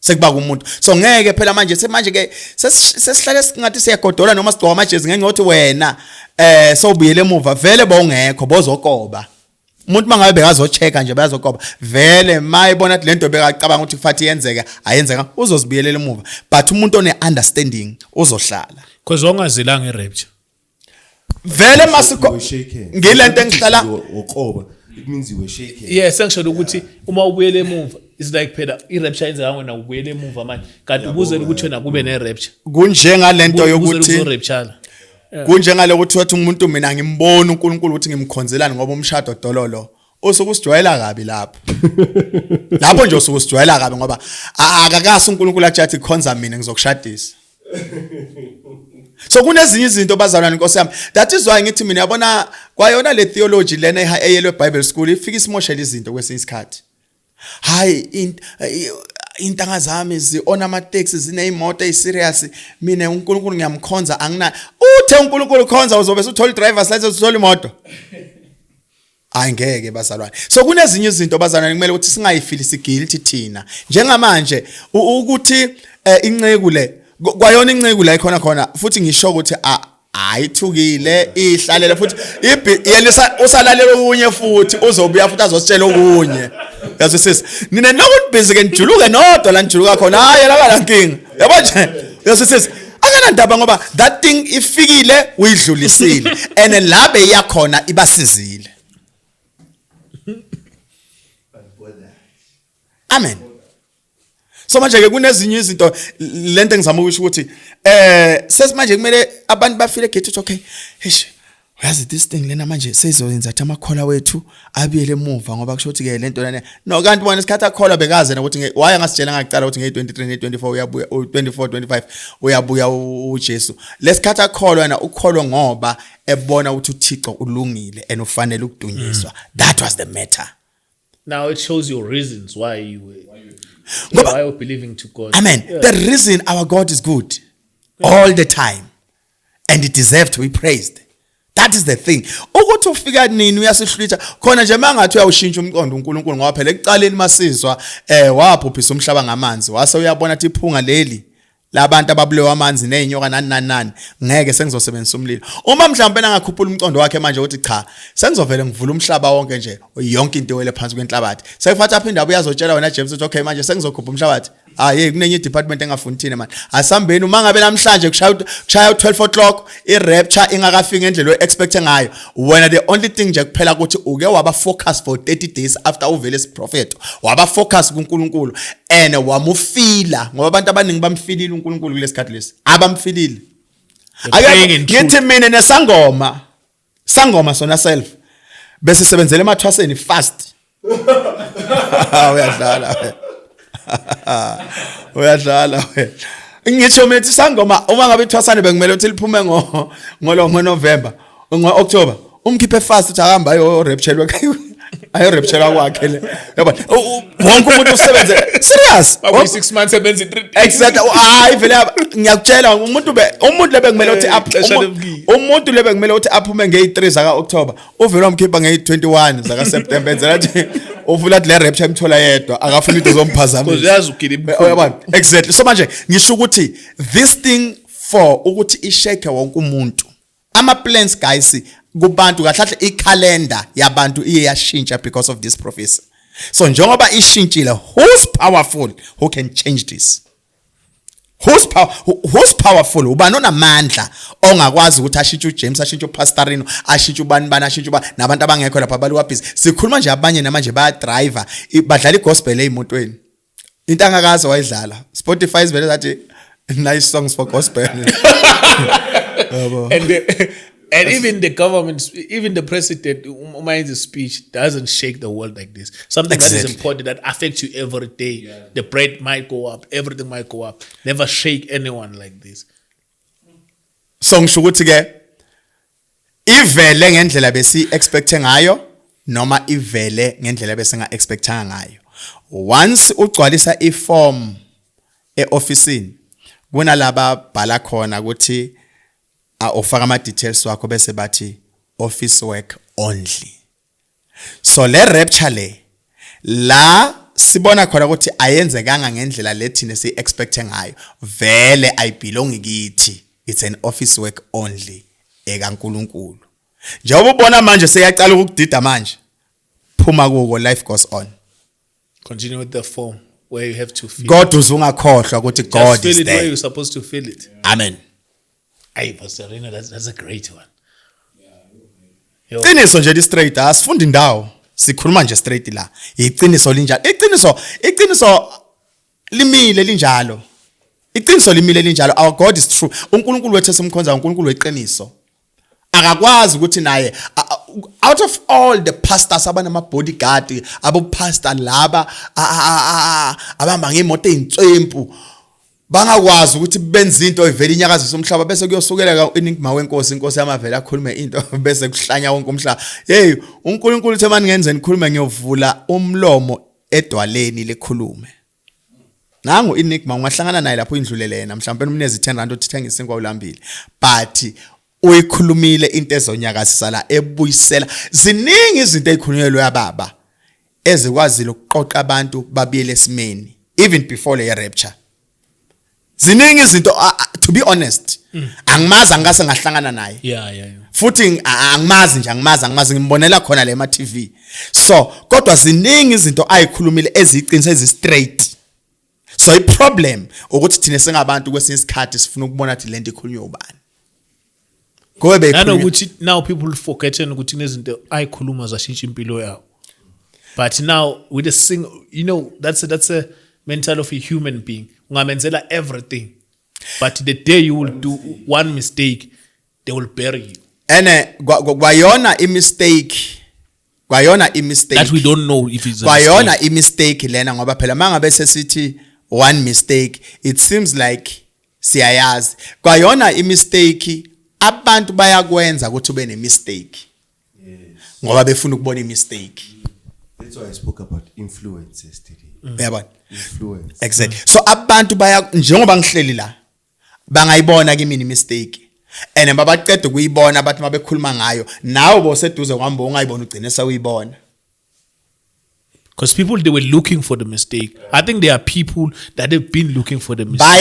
Sekuba kumuntu. So ngeke phela manje ke sesihlale singathi siyagodola noma sigcoka amajezi ngeke ngothi wena sobuyele emuva vele bawungekho bozokoba. Umuntu mangabe bekazochecka nje bayazokoba vele mayibona ukuthi lento bekacabanga ukuthi kufanele iyenzeke ayenzeka uzozibuyelela emuva, but umuntu one understanding uzohlala Because ongazilanga irapture. vele masiko ngilento engihlala uqoba, it means you were shaken. Yeah, sengisho ukuthi uma ubuyele emuva it's like phela irapture yenzeka wena ubuyele emuva manje kanti ukuze ukuthi wena kube nerapture kunjengalento yokuthi rapture kunjengale ukuthi wathi umuntu mina ngimbona uNkulunkulu ukuthi ngimkhonzelani ngoba umshado dololo usuke usijwayela kabi lapho lapho nje usuke usijwayela kabi ngoba akakasi uNkulunkulu athi khonza mina ngizokushadisa. So kunezinye izinto bazalwana inkosi yami, that is why ngithi mina yabona kwayona le theology lena eyelwe Bible school ifika isimoshela izinto kwesinye isikhathi. Hayi intanga zami ziona ama taxis zineimoto eziserious, mina uNkulunkulu ngiyamkhonza angina uthe uNkulunkulu khonza uzobe uthola driver's license uthola imoto. Angeke bazalwane. So kunezinye izinto bazalwane kumele ukuthi singayifilisi guilty thina njengamanje ukuthi inceku le kwayona inceku la ikhona khona futhi ngisho ukuthi ayithukile ihlalele futhi yena usalalela okunye futhi uzobuya futhi azositshela okunye. Yazisisa nina nokuthi busy ke nijuluke nodwa la nijuluka khona hayi la nkinga yabo nje. Yazisisa akana ndaba ngoba that thing ifikile uyidlulisile and labe yakhona ibasizile. Amen. So manje ke kunezinye izinto lento engizama ukusho ukuthi sesimanje kumele abantu bafile gethi ukuthi okay eish uyazi this thing lena manje sezoyenza ukuthi amakhola wethu abiyele emuva ngoba kusho ukuthi ke lento lana no kanti bona isikhathi akhola bekaze na ukuthi waya ngasitshela ngaqala ukuthi nge23 ne24 uyabuya u24 25 uyabuya uJesu. Lesikhathi akholwa na ukholwa ngoba ebona ukuthi uThixo ulungile and ufanele ukudunyiswa. That was the matter. Now it shows your reasons why you were believing to God. Amen. Yeah. The reason our God is good all the time and it deserves to be praised. That is the thing. Ukuthi ufika nini uyasihlwitha khona nje mangathi uyawushintsha umqondo uNkulunkulu ngoba phela ekuqaleni masizwa waphuphisa umhlaba ngamanzi wase uyabona ukuthi iphunga leli labantu ababulewa amanzi nezinyoka nani ngeke sengizosebenzisa umlilo. Uma mhlawumbe angakhuphula umcondo wakhe manje uthi cha sengizovela ngivula umhlaba wonke nje yonke into wele phansi kwenhlabathi. Sekufathi aphinda uyazotshela wena James uthi okay manje sengizokhupha umhlabathi. Hey kunenye department engafuni thina manje. Asambeni uma ngabe namhlanje kushaya 12 o'clock irapture ingakafika ngendlela oexpecte ngayo. Wena the only thing nje kuphela ukuthi uke waba focus for 30 days after uvele isiprophet. Waba focus kuNkulunkulu and wamufila ngoba abantu abaningi bamfilile uNkulunkulu kulesikhathi lesi. Abamfilile. Ngithi mina nesangoma sona self bese sebenzele emathwaseni fast. Uyadlala. Uyadlala wena. Ngitsho mina sangoma uma ngabe ithwasane bengimele ukuthi liphume ngo November. ngo-October umkhiphe fast uthi ahamba ayo rapture ayo rapture kwakhe le yabo wonke umuntu usebenze serious 6 months ebenza 3 exactly hayi vele ngiyakutshela umuntu lebe kumele uthi umuntu lebe kumele uthi aphume nge3 zaka October uvela umkhipha nge21 zaka September enzela ukuthi uvula le rapture imthola yedwa akafuni into zomphazamisa because yazi ukile yabo exactly so manje ngisho ukuthi this thing for ukuthi ishake wonke umuntu ama plans guys kubantu kahle i-calendar yabantu iye yashintsha because of this prophecy so njengoba ishintshile who's powerful who can change this who's powerful ubani onamandla ongakwazi ukuthi ashintshe uJames ashintshe uPastorino ashintshe ubani ashintshe nabantu abangekho lapha baluka busy sikhuluma nje abanye namanje baya driver badlala igospel emotweni into angakaze wayidlala Spotify is very nice songs for gospel and even the government, even the president, Umayen's speech doesn't shake the world like this. Something that is important that affects you every day. Yeah. The bread might go up, everything might go up. Never shake anyone like this. So ngisho ukuthi ke ivele ngendlela besi expecting ngayo noma ivele ngendlela bese nga expectanga ngayo. Once ugcwalisa iform eofficeini kunalaba bhala khona ukuthi ufaka ama details wakho bese bathi office work only so le rapture le la sibona khona ukuthi ayenzekanga ngendlela lethine si expecting ngayo vele I belong kithi it's an office work only ekaNkulunkulu njengoba ubona manje seyaqala ukudida manje phuma kuko life goes on continue with the form where you have to feel God uzungakhohlwa ukuthi God feel is it there where you're supposed to feel it. Amen. Hey, Pastor Reno, that's a great one. Iqiniso nje li straight asifundi indawo sikhuluma nje straight la iqiniso linjalo iqiniso limile linjalo iqiniso limile linjalo our God is true uNkulunkulu wethu esimkhonza uNkulunkulu weqiniso akakwazi ukuthi naye out of all the pastors abanama bodyguard abo pastor laba abamba ngemoto ezinswempu bangakwazi ukuthi benze into evela inyakazisa umhlaba bese kuyosukela iningima wenkosi inkosi yamavela akhulume into bese kuhlanya wonke umhlaba hey uNkulunkulu uthe manje ngenze nikhulume ngiyovula umlomo edwaleni lekhulume nangu iningima ungahlangana naye lapho indlulele yena mhlawumbe umnezi 10 rand uthengisa inkwa ulambile but uyikhulumile into ezonyakazisa la ebuyisela ziningi izinto ezikhulunyelwe yababa ezikwazile ukuqoqa abantu babiyele esimeni even before le rapture ziningi izinto to be honest angimazi angase ngahlangana naye yeah futhi angimazi ngimbonela khona le ma TV so kodwa ziningi izinto ayikhulumile eziqinise ezi straight so i problem ukuthi thina sengabantu kwesinye isikhathi sifuna ukubona ukuthi lento ikhulunywa ubani ukuthi now people forgetting ukuthi nezinto ayikhuluma zashintsha impilo yabo but now with a single that's a mental of a human being ungamenzela everything but the day you will do one mistake they will bury you kwayona i mistake that we don't know if it's kwayona i mistake lena ngoba phela mangabe sesithi one mistake it seems like siyayazi kwayona i mistake abantu bayakwenza ukuthi ube ne mistake ngoba befuna ukubona i mistake that's why I spoke about influence yesterday yabona influence exactly so abantu njengoba ngihleli la bangayibona kimi ni mistake and babaqeda ukuyibona bathi mabekhuluma ngayo nawe boseduze kwambo ungayibona ugcine sawuyibona because people they were looking for the mistake. I think there are people that have been looking for the mistake. By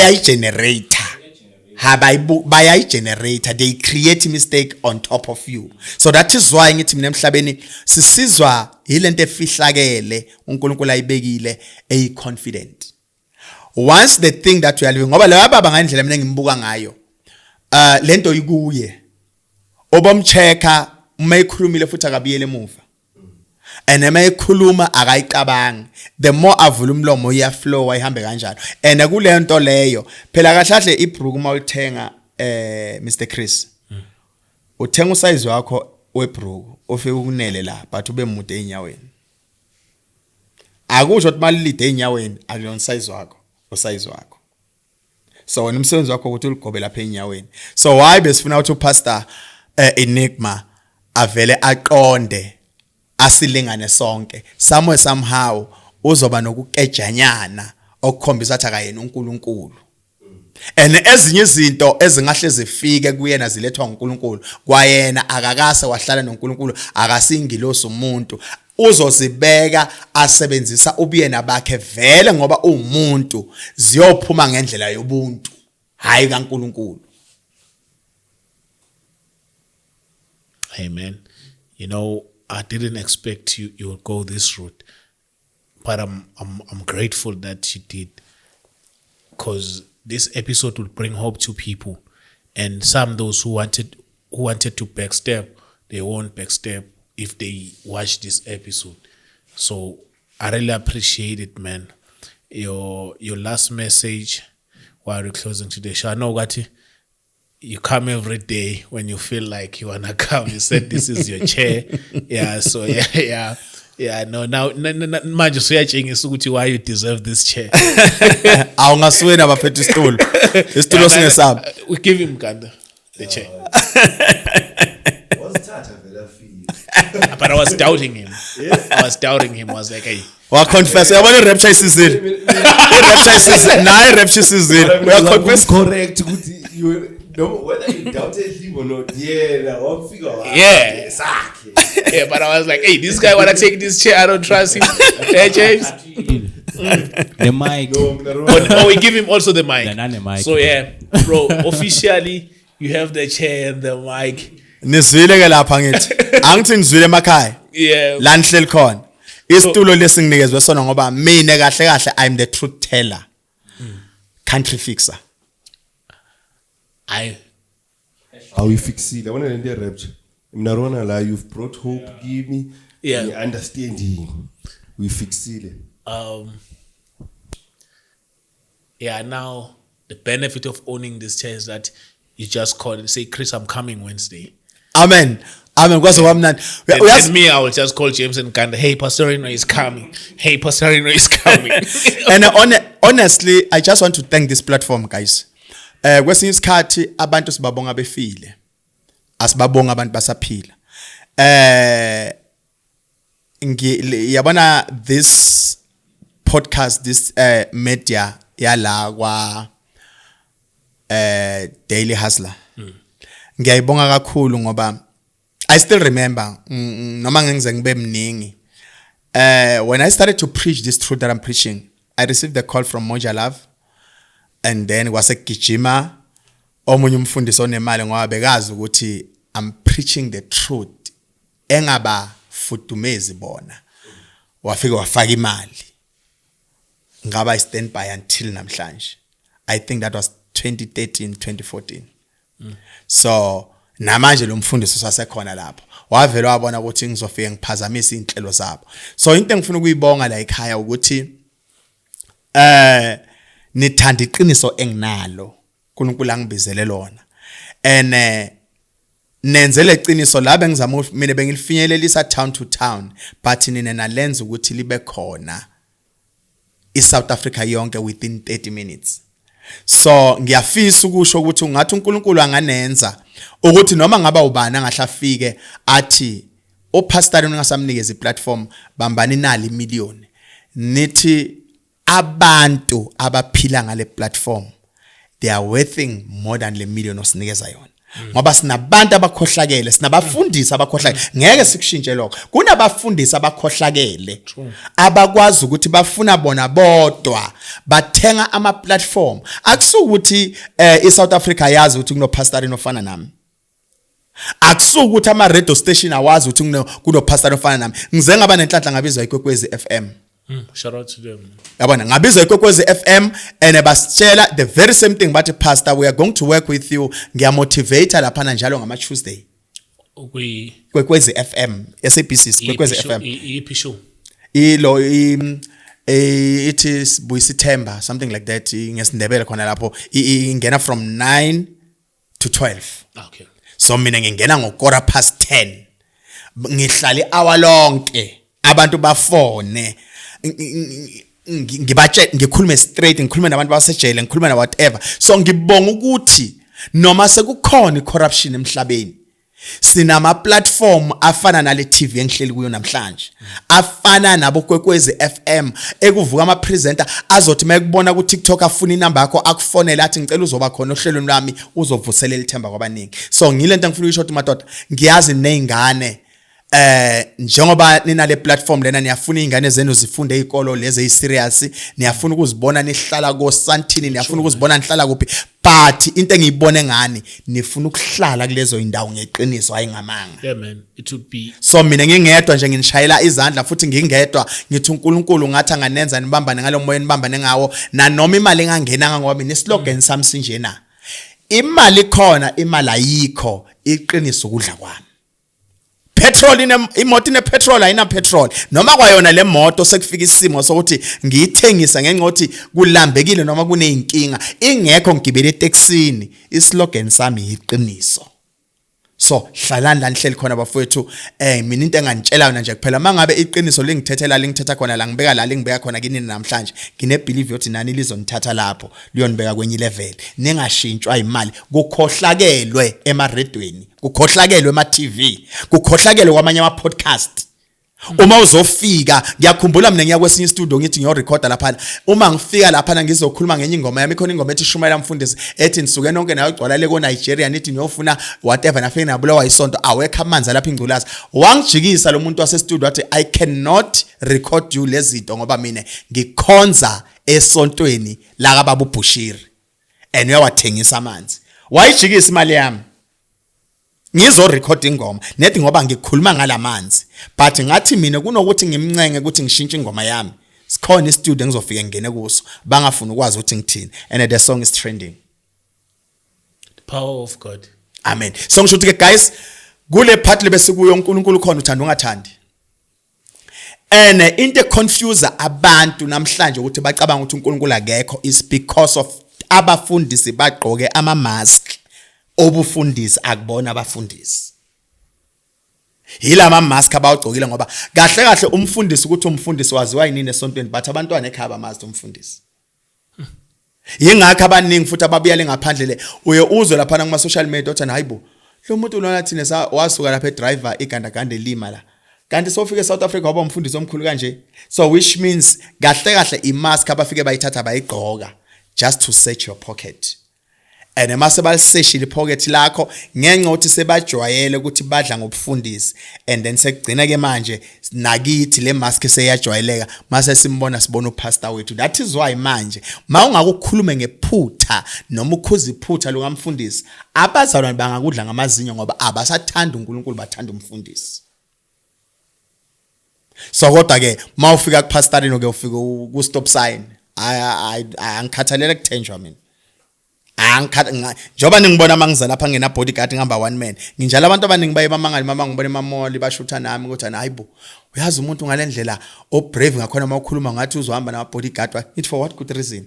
a generator they create a mistake on top of you. So that is why ngithi mina emhlabeni sisizwa yilento efihlakele uNkulunkulu ayibekile ey confident. Once the thing that we are living ngoba laba bangandlela mina ngimbuka ngayo lento ikuye obomcheka umayikhulumile futhi akabiyele emuva and emayikhuluma akayiqabanga the more avula umlomo uyaflow ayihambe kanjalo and kule nto leyo phela kahlahle ibruku mawuthenga Mr Chris uthenga usize wakho webruku ofike ukunele la but ube mude enyaweni akusho ukuthi malilide enyaweni akuyona size wakho usize wakho so wena umsebenzi wakho ukuthi uligobe lapha enyaweni so why besifuna ukuthi upastor Enigma avele aqonde asilingane sonke somewhere somehow uzoba nokukejanyana okukhombisa ukuthi akayena uNkulunkulu. And ezinye izinto ezingahle zifike kuyena zilethwa uNkulunkulu kwayena akakase wahlala noNkulunkulu akasingilosi umuntu uzozibeka asebenzisa ubuyena bakhe vele ngoba umuntu ziyophuma ngendlela yobuntu hayi kaNkulunkulu. Amen. You know, I didn't expect you would go this route, but I'm grateful that you did, because this episode will bring hope to people, and some those who wanted to backstab, they won't backstab if they watch this episode. So I really appreciate it, man. Your last message while we're closing today. I know what you come every day when you feel like you wanna come. You said this is your chair. Yeah, so yeah. No, now manje suyatshengisa ukuthi why you deserve this chair. Awungaswena baphethe isitulo. Isitulo singesabo. We give him Ganda the chair. But I was doubting him. I was like, hey. Wa confess. Yabona rapture isizile. Rapture isizile. Nayi rapture isizile. We are confess correct ukuthi you no, whether you doubted him or not, figure out. Yeah, but I was like, hey, this guy wanna take this chair. I don't trust him. Hey, James. The mic. Oh, we give him also the mic. The mic. So yeah, bro, officially you have the chair and the mic. Nizwile ke lapha ngithi. Angithi ngizwile emakhaya. Yeah. La nihleli khona. Isitulo lesinginikezwe sona ngoba mina kahle I'm the truth teller. Country fixer. How you fix it? I want to end the rapture. Mnarona la, you've brought hope, give me. Yeah. And understanding. We fix it. Yeah, now the benefit of owning this chair is that you just call and say, Chris, I'm coming Wednesday. Amen. Because and me, I will just call James and Kanda, hey, Pastor Reno is coming. Hey, Pastor Reno is coming. And honestly, I just want to thank this platform, guys. Kwesinye isikhathi abantu sibabonga befile. Asibabonga abantu basaphila. Yabona this podcast, this media yala kwa Daily Hustler. Ngiyayibonga kakhulu ngoba I still remember noma ngize ngibe mningi. When I started to preach this truth that I'm preaching, I received a call from Moja Love. And then wasekugijima omunye umfundisi onemali ngoba bekazi ukuthi I'm preaching the truth engaba futhumezi bona wafika wafaka imali ngaba I stand by until namhlanje. I think that was 2013-2014. So namanje lo mfundisi usasekhona lapho wavela wabona ukuthi ngizofika ngiphazamisa inhlelo zabo. So into engifuna ukuyibonga la ekhaya ukuthi nithanda iqiniso enginalo uNkulunkulu angibizele lona and nenzele iqiniso la bengizama mina bengilifinyelelisa town to town but nina nalenza ukuthi libe khona iSouth Africa yonke within 30 minutes. So ngiyafisa ukusho ukuthi ungathi uNkulunkulu anganenza ukuthi noma ngaba ubani angahlafike athi opastor ningasamnikeza iplatform bambani nali imillion nithi abantu abaphila ngale platform they are worthing more than le million osinikeza yona ngoba sinabantu abakhohlakele sinabafundisi abakhohlakele ngeke sikushintshe lokho kunabafundisi abakhohlakele abakwazi ukuthi bafuna bona bodwa bathenga ama platform akusukuthi iSouth Africa yazi ukuthi kuno pastor inofana nami akusukuthi ama radio station awazi ukuthi kuno pastor inofana nami ngize ngaba nenhlanhla ngabizwa iKwekwezi FM. Shout out to them. Yabona ngabizwa iKwekwezi FM and basitshela the very same thing but pastor we are going to work with you ngiyamotivate lapha njalo ngama Tuesday Kwekwezi FM SABC Kwekwezi FM ipisho ilo it is Buyisithemba something like that ngesindebele khona lapho ingena from 9 to 12. Okay. So mina ngingena ngo10:15 ngihlala hour lonke abantu bafone ngikhulume straight ngikhulume nabantu basejele ngikhulume na whatever. So ngibonga ukuthi noma sekukhona icorruption emhlabeni sinama platform afana nale TV engihleli kuyo namhlanje afana nabo Kwekwezi FM ekuvuka ama presenter azothi mayekubona ku TikTok afuna inamba yakho akufonela athi ngicela uzoba khona ohlelweni lwami uzovuselela ithemba kwabaningi so ngilento engifuna ukuyisho ukuthi madoda ngiyazi nezingane njengoba nina le platform lena niyafuna izingane zenu zifunde izikolo lezi eziserious niyafuna ukuzibona nihlala ko Santini niyafuna ukuzibona nihlala kuphi but into engiyibone ngani nifuna ukuhlala kulezo indawo ngeqiniso ayingamanga yeah man it would be so mina ngingedwa nje nginishayela izandla futhi ngingedwa ngithi uNkulunkulu ngathi anganenza nibambane ngalomoya nibambane ngawo nanoma imali engangena ngoba mina slogan sami sinjena imali khona imali ayikho iqiniso ukudla kwami petrol imoto ine petrol ayina petrol noma kwayona le moto sekufika isimo sokuthi ngiyithengisa ngenqothi kulambekile noma kuneyinkinga ingekho ngigibele etaxini islogan sami iqiniso so hlalani la nihleli khona bafowethu mina into engantshela nje kuphela mangabe iqiniso lingithethela lingithetha khona la ngibeka la lingibeka khona kini namhlanje ngine believe yokuthi nani lizonithatha lapho liyonibeka kwenye level ningashintshwa imali kukhohlakelwe emaredweni kukhohlakelwe ema TV kukhohlakelwe kwamanye ama podcast uma uzofika ngiyakhumbula mina ngiya kwesinye studio ngithi ngiyo recorder lapha uma ngifika lapha ngizokhuluma ngenye ingoma yami khona ingoma ethi Shumela Mfundisi ethi nisuke nonke nayo igcwala le ko Nigeria nithi ngiyofuna whatever nafike nabulawa isonto awekho amanzi lapha ingculaza wangijikisa lo muntu wase studio wathi I cannot record you lezinto ngoba mina ngikhonza esontweni la kababa uBushiri and uyawathengisa amanzi wayijikisa imali yami ngizo record ingoma nethi ngoba ngikhuluma ngalamanzi but ngathi mina kunokuthi ngimncenge ukuthi ngishintshe ingoma yami sikhona istudio ngizofika ngene kuso bangafuna ukwazi ukuthi ngithini and the song is trending the power of God amen so ngisho ukuthi guys kule part lebesikuyo uNkulunkulu khona uthanda ungathandi into confuse abantu namhlanje ukuthi bacabanga ukuthi uNkulunkulu akekho is because of abafundisi bagqoke ama mask obufundisi akubona abafundisi yilama mask abawugcokile ngoba kahle kahle umfundisi ukuthi umfundisi waziwa yini esontweni but abantwana ekhaya bamazi umfundisi yingakho abaningi futhi ababuyele ngaphandle le uye uzwe lapha kuma social media uthi hayibo lo muntu lona thina wasuka lapha edriver igandagande lima la kanti sofike South Africa waba umfundisi omkhulu kanje so which means kahle kahle imask abafike bayithatha bayigqoka just to search your pocket and mase baliseshile pocket lakho ngenxa ukuthi sebajwayele ukuthi badla ngobufundisi and then sekugcina ke manje nakithi le mask seyajwayeleka mase simbona sibona upastor wethu that is why manje mawungakukhulume ngephutha noma ukhuza iphutha lokamfundisi abazalwane bangakudla ngamazinyo ngoba abasathanda uNkulunkulu bathanda umfundisi so kodwa ke mawufika kupastorino ke ufika ku stop sign angikhathalela kuthenjwa mina njoba ningibona mangiza lapha ngena bodyguard ngihamba one man nginjalo abantu abaningi baye bamangali mama ngibona emamoli bashutha nami ukuthi hayibo uyazi umuntu ngalendlela obrave ngakhona mawukhuluma ngathi uzohamba nama bodyguard ngithi for what good reason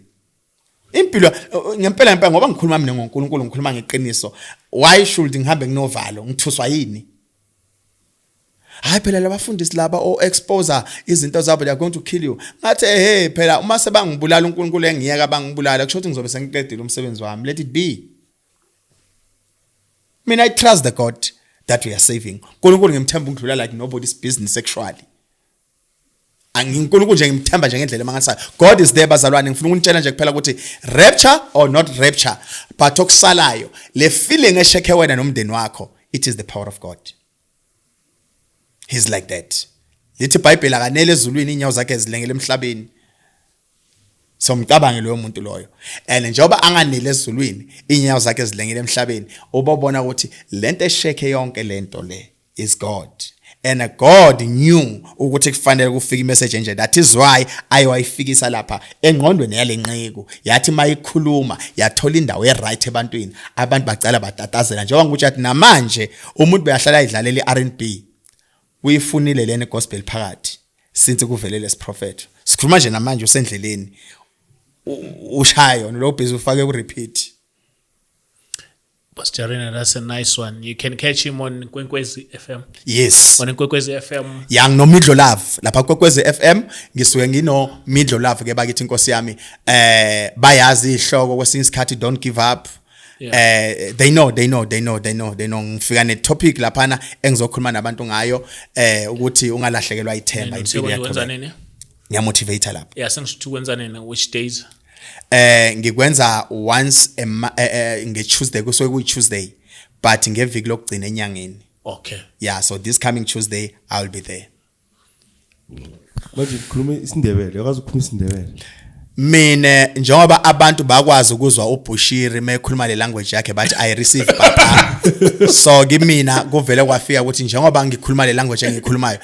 impilo ngempela ngoba ngikhuluma mina ngoNkulunkulu ngikhuluma ngeqiniso why should ngihambe nginovalo ngithuswa yini hayi phela labafundisi laba exposer izinto zabo they are going to kill you ngathi hey phela uma sebangibulala uNkulunkulu engiyeka bangibulala kusho ukuthi ngizobe sengiqedile umsebenzi wami let it be mina I trust the God that we are saving uNkulunkulu ngimthemba ungidlula like nobody's business sexually uNkulunkulu nje ngimthemba nje ngendlela mangathi God is there bazalwane ngifuna ukunitshela nje kuphela ukuthi rapture or not rapture but okusalayo le feeling esheke wena nomndeni wakho it is the power of God. He's like that. Lithi iBhayibheli akanele ezulwini inyawo zakhe ezilengele emhlabeni. So mcabange loyo muntu loyo. And njengoba anganele ezulwini inyawo zakhe ezilengele emhlabeni, ubabona ukuthi lento esheke yonke lento le is God. And God knew ukuthi kufanele kufika imessage nje. That is why ayiwayifikisa lapha engqondweni yalenqiko. Yathi mayikhuluma yathola indawo eright ebantwini. Abantu bacala batatazela njengoba ngukuthi athi namanje umuntu beyahlala idlalela iR&B. Uyifunile lene gospel phakathi since kuvele lesi prophet. Sikhuluma nje namanje usendleleni. Ushayo lo busy ufake ku repeat. Pastor Jarina, that's a nice one. You can catch him on Kwekwezi FM. Yes. On Kwekwezi FM. Yang no Midlo Love. Lapha Kwekwezi FM ngisuke ngino Midlo Love ke bakithi inkosi yami bayazi ihloko kwesinye isikhathi don't give up. they know ngifika ne topic laphana engizokhuluma nabantu ngayo ukuthi ungalahlekelwa ithemba impilo yakho ngiyamotivate lapha yeah sengisho ukwenza nini which days ngikwenza once nge-Tuesday kusuke kuyi-Tuesday but ngeviki lokugcina enyangeni. Okay. Yeah, so this coming Tuesday I will be there. Manje ukhuluma isiNdebele, uyazi ukukhuluma isiNdebele? Mina njengoba abantu bakwazi ukuzwa uBushiri mekhuluma le language yakhe bathi I receive papa. So kimina kuvele kwafika ukuthi njengoba ngikhuluma le language engikhulumayo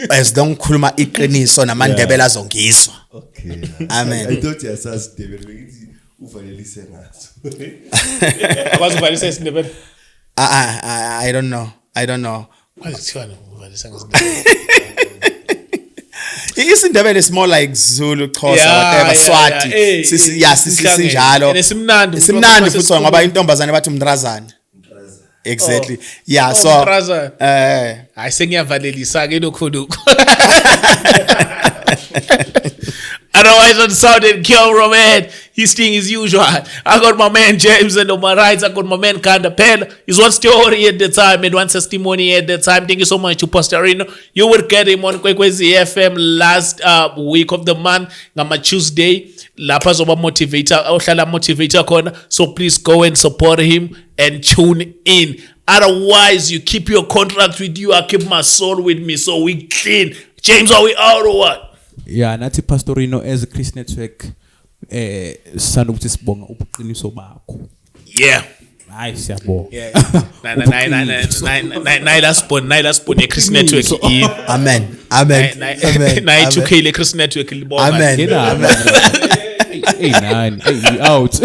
as long ngikhuluma iqiniso naMandebele azongizwa. Okay. Amen. I thought yasazi Ndebele ngithi uvalelise ngazo. Akwazi uvalisa isiNdebele? I don't know. Kwazithiwani uvalisa ngesiNdebele? IsiNdebele is more like Zulu, Xhosa, whatever, Swati. Sinjalo. Simnandi futhi ngoba intombazane bathi umntrazana. Exactly. Yeah, so I sengiyavalelisa ke lokho. Otherwise on sound and camera, man, his thing is usual. I got my man James, and on my right, I got my man Kanda Pen. He's one story at the time and one testimony at the time. Thank you so much to Pastor Rino. You will get him on Kwekwezi FM last week of the month, Ngama Tuesday. Lapha zoba motivator, ohlala motivator corner. So please go and support him and tune in. Otherwise, you keep your contract with you. I keep my soul with me, so we clean. James, are we out or what? Yeah, nathi Pastorino as a Chris Network sisanda ukuthi sibonga ubuqiniso bakho. Yeah. Hayi siyabonga. Yeah. Naila spon Chris Network. Amen. Na 2K le Chris Network libonga. Amen. Hey, we out.